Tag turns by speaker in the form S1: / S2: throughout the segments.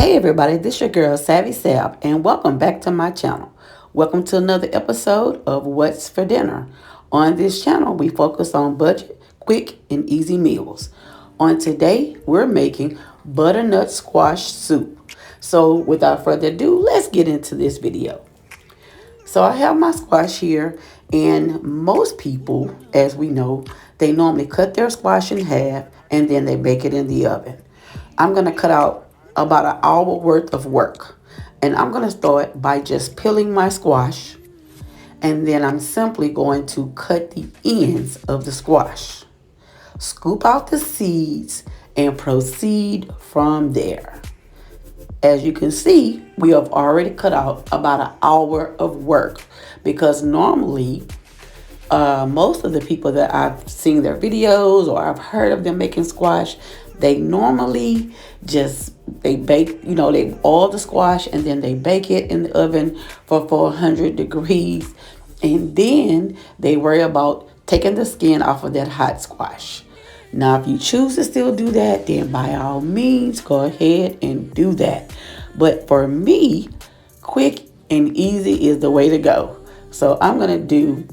S1: Hey everybody, this your girl Savvy Sab, and welcome back to my channel. Welcome to another episode of What's for Dinner. On this channel, we focus on budget, quick, and easy meals. On today, we're making butternut squash soup. So without further ado, let's get into this video. So I have my squash here, and most people, as we know, they normally cut their squash in half and then they bake it in the oven. I'm going to cut out about an hour worth of work. And I'm going to start by just peeling my squash, and then I'm simply going to cut the ends of the squash. Scoop out the seeds and proceed from there. As you can see, we have already cut out about an hour of work because normally most of the people that I've seen their videos or I've heard of them making squash, they normally they bake, they oil the squash and then they bake it in the oven for 400 degrees. And then they worry about taking the skin off of that hot squash. Now, if you choose to still do that, then by all means, go ahead and do that. But for me, quick and easy is the way to go. So I'm going to do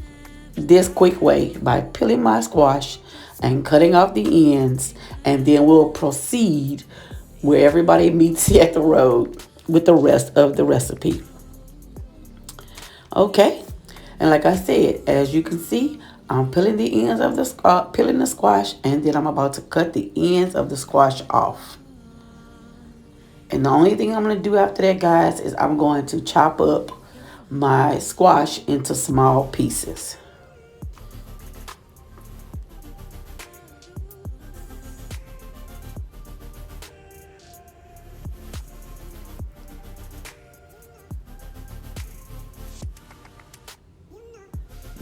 S1: this quick way by peeling my squash and cutting off the ends, and then we'll proceed where everybody meets at the road with the rest of the recipe. Okay, and like I said, as you can see, I'm peeling the ends of the squash, and then I'm about to cut the ends of the squash off. And the only thing I'm going to do after that, guys, is I'm going to chop up my squash into small pieces.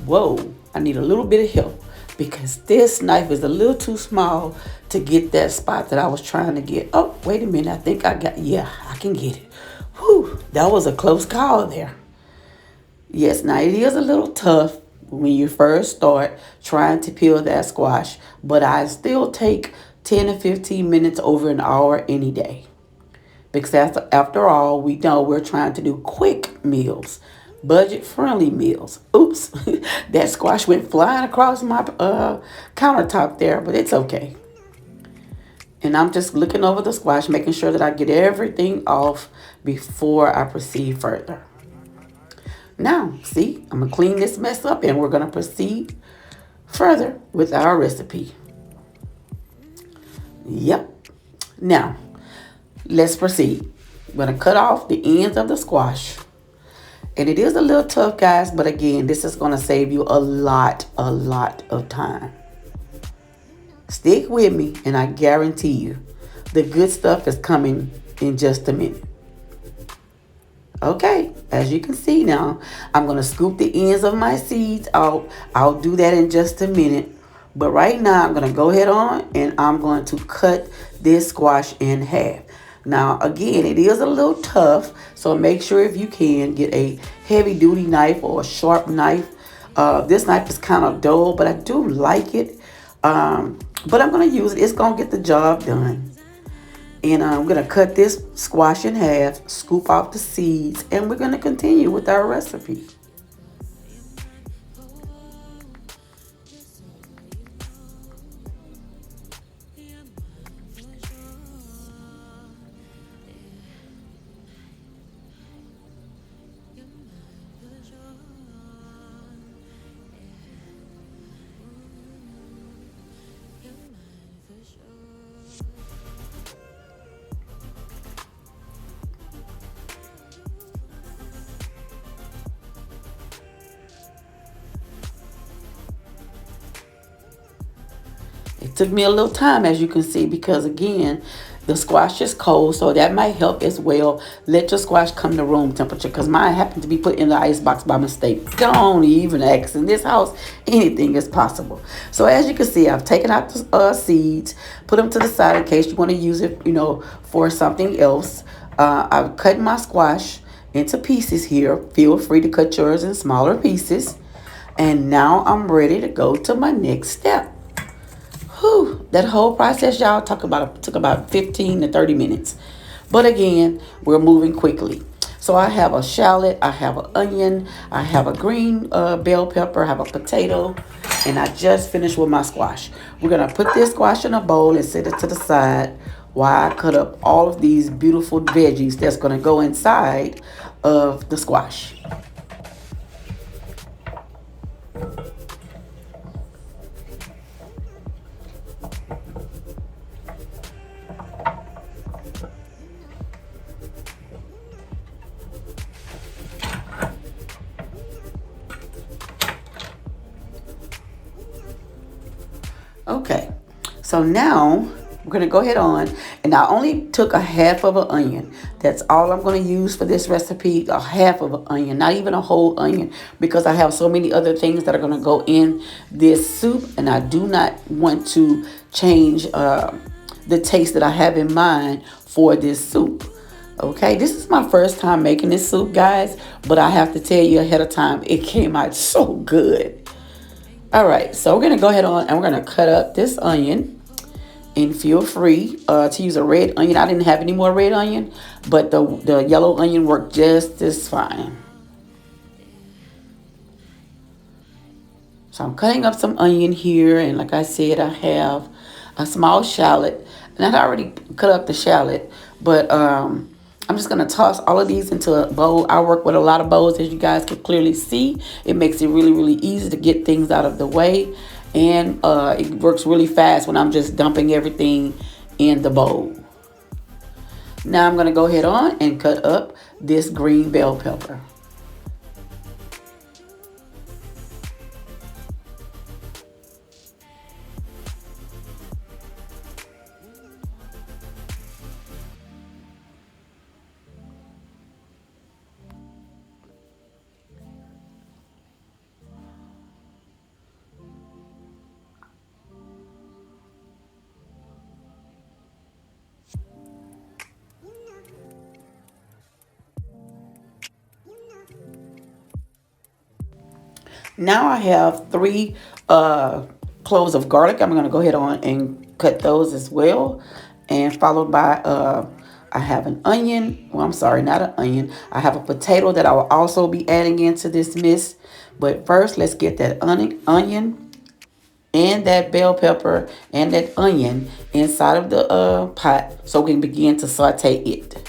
S1: Whoa, I need a little bit of help because this knife is a little too small to get that spot that I was trying to get. Oh, wait a minute. I think I can get it. Whew, that was a close call there. Yes, now it is a little tough when you first start trying to peel that squash, but I still take 10 to 15 minutes over an hour any day. Because after all, we know we're trying to do quick meals, budget-friendly meals. Oops, that squash went flying across my countertop there, but it's okay. And I'm just looking over the squash, making sure that I get everything off before I proceed further. Now, see, I'm going to clean this mess up and we're going to proceed further with our recipe. Yep. Now, let's proceed. I'm going to cut off the ends of the squash. And it is a little tough, guys, but again, this is going to save you a lot of time. Stick with me, and I guarantee you, the good stuff is coming in just a minute. Okay, as you can see now, I'm going to scoop the ends of my seeds out. I'll do that in just a minute. But right now, I'm going to go ahead on, and I'm going to cut this squash in half. Now, again, it is a little tough, so make sure if you can get a heavy-duty knife or a sharp knife. This knife is kind of dull, but I do like it. But I'm going to use it. It's going to get the job done. And I'm going to cut this squash in half, scoop out the seeds, and we're going to continue with our recipe. It took me a little time, as you can see, because again, the squash is cold, so that might help as well. Let your squash come to room temperature, because mine happened to be put in the ice box by mistake. Don't even ask. In this house, anything is possible. So as you can see, I've taken out the seeds, put them to the side in case you want to use it, for something else. I've cut my squash into pieces here. Feel free to cut yours in smaller pieces. And now I'm ready to go to my next step. Whew, that whole process, y'all, took about 15 to 30 minutes. But again, we're moving quickly. So I have a shallot, I have an onion, I have a green bell pepper, I have a potato, and I just finished with my squash. We're gonna put this squash in a bowl and set it to the side while I cut up all of these beautiful veggies that's gonna go inside of the squash. Okay, so now we're gonna go ahead on, and I only took a half of an onion. That's all I'm gonna use for this recipe, a half of an onion, not even a whole onion, because I have so many other things that are gonna go in this soup, and I do not want to change the taste that I have in mind for this soup. Okay, this is my first time making this soup, guys, but I have to tell you ahead of time, it came out so good. All right, so we're gonna go ahead on and we're gonna cut up this onion. And feel free to use a red onion. I didn't have any more red onion, but the yellow onion worked just as fine. So I'm cutting up some onion here, and like I said, I have a small shallot, and I already cut up the shallot, but I'm just gonna toss all of these into a bowl. I work with a lot of bowls, as you guys can clearly see. It makes it really, really easy to get things out of the way, and it works really fast when I'm just dumping everything in the bowl. Now I'm gonna go ahead on and cut up this green bell pepper. Now I have three cloves of garlic. I'm going to go ahead on and cut those as well. And followed by, I have an onion. Well, I'm sorry, not an onion. I have a potato that I will also be adding into this mix. But first, let's get that onion and that bell pepper and that onion inside of the pot so we can begin to saute it.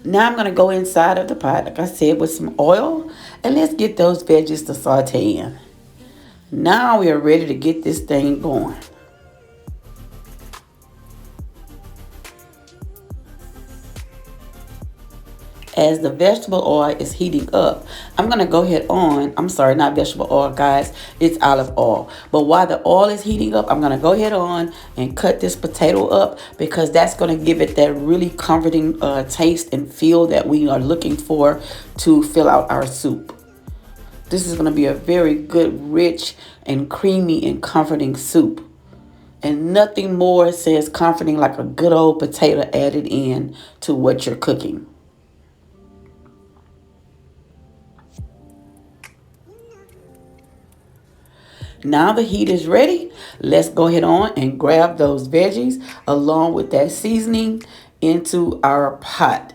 S1: Now I'm going to go inside of the pot, like I said, with some oil, and let's get those veggies to saute in. Now we are ready to get this thing going. As the vegetable oil is heating up, I'm going to go ahead on, I'm sorry, not vegetable oil, guys, it's olive oil. But while the oil is heating up, I'm going to go ahead on and cut this potato up because that's going to give it that really comforting taste and feel that we are looking for to fill out our soup. This is going to be a very good, rich, and creamy and comforting soup. And nothing more says comforting like a good old potato added in to what you're cooking. Now the heat is ready. Let's go ahead on and grab those veggies along with that seasoning into our pot.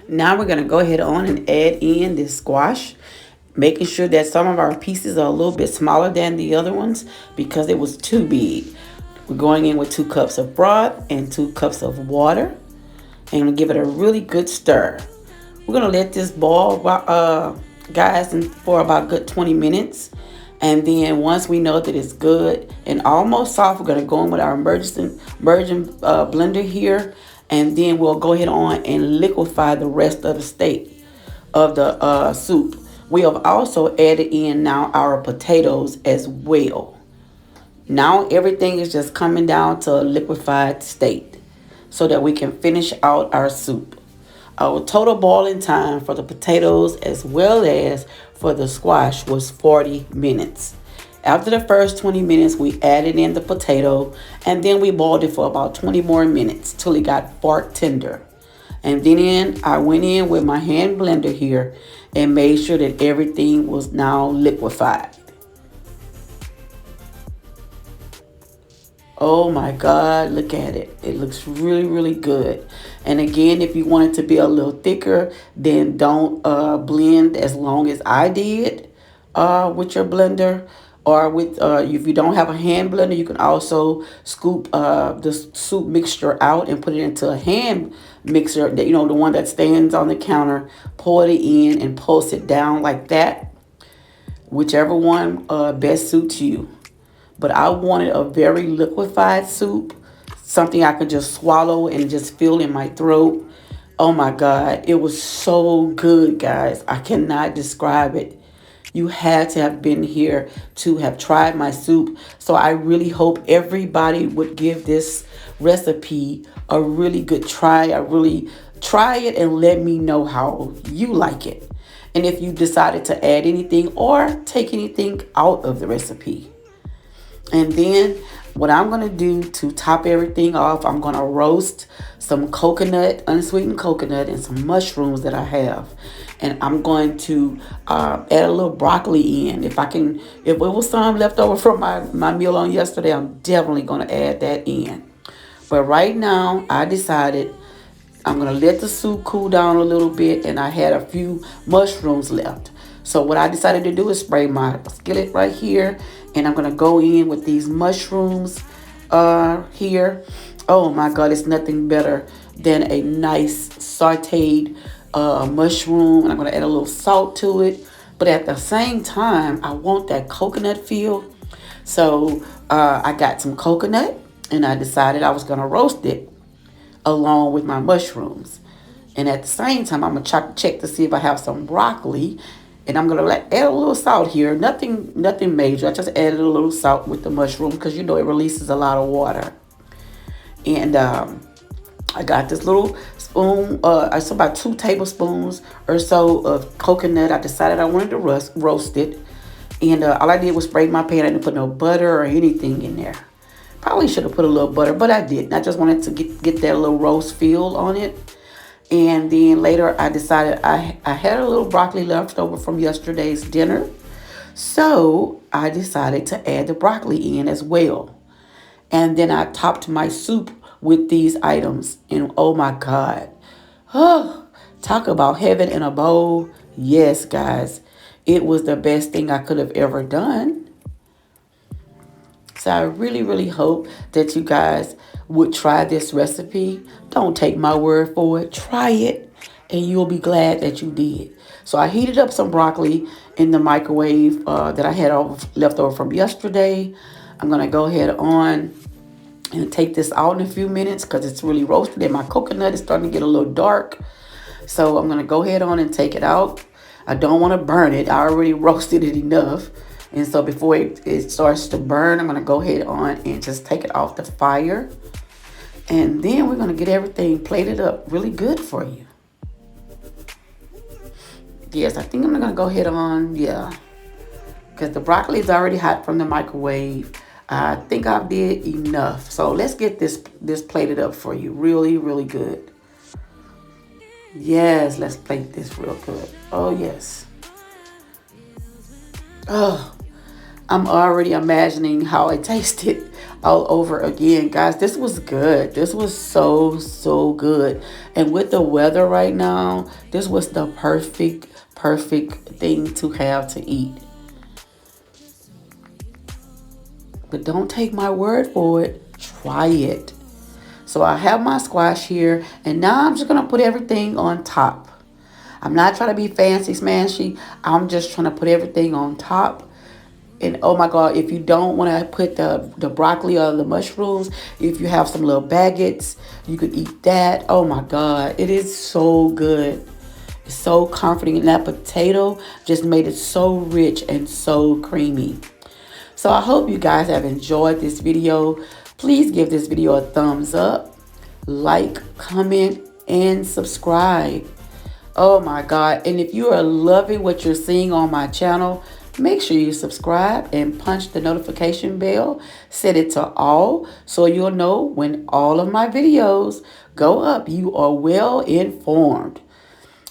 S1: Now we're going to go ahead on and add in this squash, making sure that some of our pieces are a little bit smaller than the other ones because it was too big. We're going in with 2 cups of broth and 2 cups of water, and I'm gonna give it a really good stir. We're gonna let this boil, guys, for about good 20 minutes. And then once we know that it's good and almost soft, we're gonna go in with our emerging blender here, and then we'll go ahead on and liquefy the rest of the state of the soup. We have also added in now our potatoes as well. Now everything is just coming down to a liquefied state so that we can finish out our soup. Our total boiling time for the potatoes as well as for the squash was 40 minutes. After the first 20 minutes, we added in the potato and then we boiled it for about 20 more minutes till it got fork tender. And then I went in with my hand blender here and made sure that everything was now liquefied. Oh my God, look at it. It looks really, really good. And again, if you want it to be a little thicker, then don't blend as long as I did with your blender. Or with if you don't have a hand blender, you can also scoop the soup mixture out and put it into a hand mixer, that the one that stands on the counter. Pour it in and pulse it down like that. Whichever one best suits you. But I wanted a very liquefied soup, something I could just swallow and just feel in my throat. Oh my God, it was so good, guys. I cannot describe it. You had to have been here to have tried my soup. So I really hope everybody would give this recipe a really good try. I really try it and let me know how you like it. And if you decided to add anything or take anything out of the recipe. And then what I'm going to do to top everything off, I'm going to roast some coconut, unsweetened coconut, and some mushrooms that I have. And I'm going to add a little broccoli in. If it was some left over from my meal on yesterday, I'm definitely going to add that in. But right now, I decided I'm going to let the soup cool down a little bit, and I had a few mushrooms left. So what I decided to do is spray my skillet right here, and I'm going to go in with these mushrooms here. Oh my God, it's nothing better than a nice sauteed mushroom. And I'm going to add a little salt to it. But at the same time, I want that coconut feel. So I got some coconut, and I decided I was going to roast it along with my mushrooms. And at the same time, I'm going to check to see if I have some broccoli. And I'm going to add a little salt here. Nothing major. I just added a little salt with the mushroom because it releases a lot of water. And I got this little spoon. It's about 2 tablespoons or so of coconut. I decided I wanted to roast it. And all I did was spray my pan. I didn't put no butter or anything in there. Probably should have put a little butter, but I didn't. I just wanted to get that little roast feel on it. And then later I decided I had a little broccoli left over from yesterday's dinner. So I decided to add the broccoli in as well. And then I topped my soup with these items. And oh my God. Oh, talk about heaven in a bowl. Yes, guys. It was the best thing I could have ever done. So I really, really hope that you guys would try this recipe. Don't take my word for it. Try it, and you'll be glad that you did. So I heated up some broccoli in the microwave that I had left over from yesterday. I'm going to go ahead on and take this out in a few minutes because it's really roasted and my coconut is starting to get a little dark. So I'm going to go ahead on and take it out. I don't want to burn it. I already roasted it enough. And so before it starts to burn, I'm going to go ahead on and just take it off the fire. And then we're going to get everything plated up really good for you. Yes, I think I'm going to go ahead on, yeah. Because the broccoli is already hot from the microwave. I think I did enough. So let's get this plated up for you really, really good. Yes, let's plate this real good. Oh, yes. Oh, I'm already imagining how it tasted all over again, guys. This was good. This was so good. And with the weather right now, this was the perfect thing to have to eat. But don't take my word for it. Try it. So I have my squash here, and now I'm just gonna put everything on top. I'm not trying to be fancy smashy. I'm just trying to put everything on top. And oh my God, if you don't want to put the broccoli or the mushrooms, if you have some little baguettes, you could eat that. Oh my God, it is so good. It's so comforting. And that potato just made it so rich and so creamy. So I hope you guys have enjoyed this video. Please give this video a thumbs up, like, comment, and subscribe. Oh my God. And if you are loving what you're seeing on my channel, make sure you subscribe and punch the notification bell. Set it to all so you'll know when all of my videos go up. You are well informed.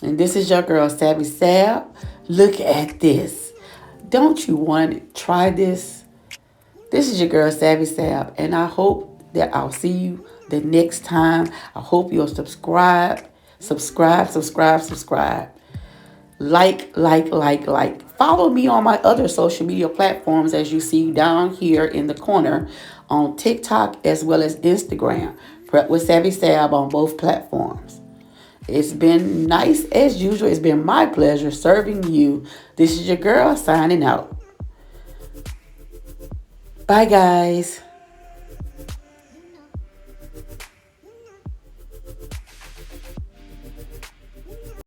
S1: And this is your girl, Savvy Sab. Look at this. Don't you want to try this? This is your girl, Savvy Sab. And I hope that I'll see you the next time. I hope you'll subscribe. Subscribe. Like. Follow me on my other social media platforms as you see down here in the corner on TikTok as well as Instagram. Prep with Savvy Sab on both platforms. It's been nice as usual. It's been my pleasure serving you. This is your girl signing out. Bye, guys.